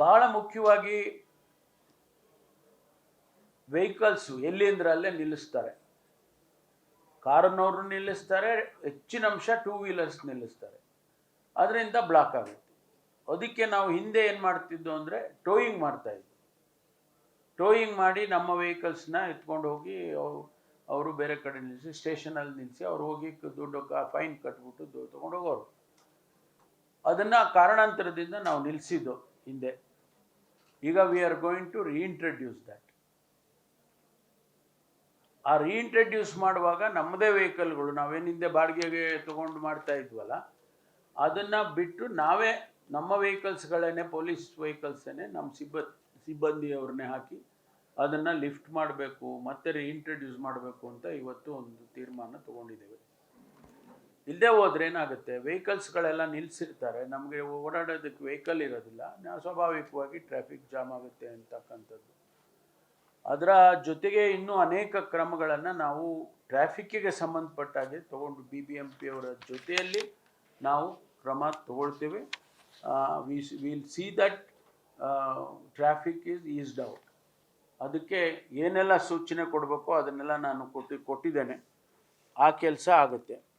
ಬಹಳ ಮುಖ್ಯವಾಗಿ ವೆಹಿಕಲ್ಸು ಎಲ್ಲಿ ಅಂದ್ರೆ ಅಲ್ಲೇ ನಿಲ್ಲಿಸ್ತಾರೆ. ಕಾರನ್ನವರು ನಿಲ್ಲಿಸ್ತಾರೆ, ಹೆಚ್ಚಿನ ಅಂಶ ಟೂ ವೀಲರ್ಸ್ ನಿಲ್ಲಿಸ್ತಾರೆ. ಅದರಿಂದ ಬ್ಲಾಕ್ ಆಗುತ್ತೆ. ಅದಕ್ಕೆ ನಾವು ಹಿಂದೆ ಏನು ಮಾಡ್ತಿದ್ದೋ ಅಂದರೆ ಟೋಯಿಂಗ್ ಮಾಡ್ತಾಯಿದ್ವಿ. ಟೋಯಿಂಗ್ ಮಾಡಿ ನಮ್ಮ ವೆಹಿಕಲ್ಸ್ನ ಎತ್ಕೊಂಡು ಹೋಗಿ ಅವರು ಬೇರೆ ಕಡೆ ನಿಲ್ಲಿಸಿ ಸ್ಟೇಷನಲ್ಲಿ ನಿಲ್ಲಿಸಿ ಅವ್ರು ಹೋಗಿ ದುಡ್ಡು ಫೈನ್ ಕಟ್ಬಿಟ್ಟು ತೊಗೊಂಡು ಹೋಗೋರು. ಅದನ್ನು ಕಾರಣಾಂತರದಿಂದ ನಾವು ನಿಲ್ಲಿಸಿದ್ದು ಹಿಂದೆ. ಈಗ we are going to reintroduce that. ಆ ರೀಇಂಟ್ರಡ್ಯೂಸ್ ಮಾಡುವಾಗ ನಮ್ಮದೇ ವೆಹಿಕಲ್ಗಳು ನಾವೇನು ಹಿಂದೆ ಬಾಡಿಗೆಗೆ ತೊಗೊಂಡು ಮಾಡ್ತಾ ಇದ್ವಲ್ಲ, ಅದನ್ನು ಬಿಟ್ಟು ನಾವೇ ನಮ್ಮ ವೆಹಿಕಲ್ಸ್ಗಳನ್ನೇ, ಪೊಲೀಸ್ ವೆಹಿಕಲ್ಸನ್ನೇ ನಮ್ಮ ಸಿಬ್ಬಂದಿಯವ್ರನ್ನೇ ಹಾಕಿ ಅದನ್ನು ಲಿಫ್ಟ್ ಮಾಡಬೇಕು, ಮತ್ತೆ ರೀಇಂಟ್ರಡ್ಯೂಸ್ ಮಾಡಬೇಕು ಅಂತ ಇವತ್ತು ಒಂದು ತೀರ್ಮಾನ ತೊಗೊಂಡಿದ್ದೇವೆ. ಇಲ್ಲದೆ ಹೋದ್ರೆ ಏನಾಗುತ್ತೆ, ವೆಹಿಕಲ್ಸ್ಗಳೆಲ್ಲ ನಿಲ್ಲಿಸಿರ್ತಾರೆ, ನಮಗೆ ಓಡಾಡೋದಕ್ಕೆ ವೆಹಿಕಲ್ ಇರೋದಿಲ್ಲ, ನಾವು ಸ್ವಾಭಾವಿಕವಾಗಿ ಟ್ರಾಫಿಕ್ ಜಾಮ್ ಆಗುತ್ತೆ ಅಂತಕ್ಕಂಥದ್ದು. ಅದರ ಜೊತೆಗೆ ಇನ್ನೂ ಅನೇಕ ಕ್ರಮಗಳನ್ನು ನಾವು ಟ್ರಾಫಿಕ್ಕಿಗೆ ಸಂಬಂಧಪಟ್ಟಾಗೆ ತೊಗೊಂಡು BBMP ಅವರ ಜೊತೆಯಲ್ಲಿ ನಾವು ಕ್ರಮ ತಗೊಳ್ತೇವೆ. Will see that traffic is eased out. ಅದಕ್ಕೆ ಏನೆಲ್ಲ ಸೂಚನೆ ಕೊಡಬೇಕೋ ಅದನ್ನೆಲ್ಲ ನಾನು ಕೊಟ್ಟಿದ್ದೇನೆ. ಆ ಕೆಲಸ ಆಗುತ್ತೆ.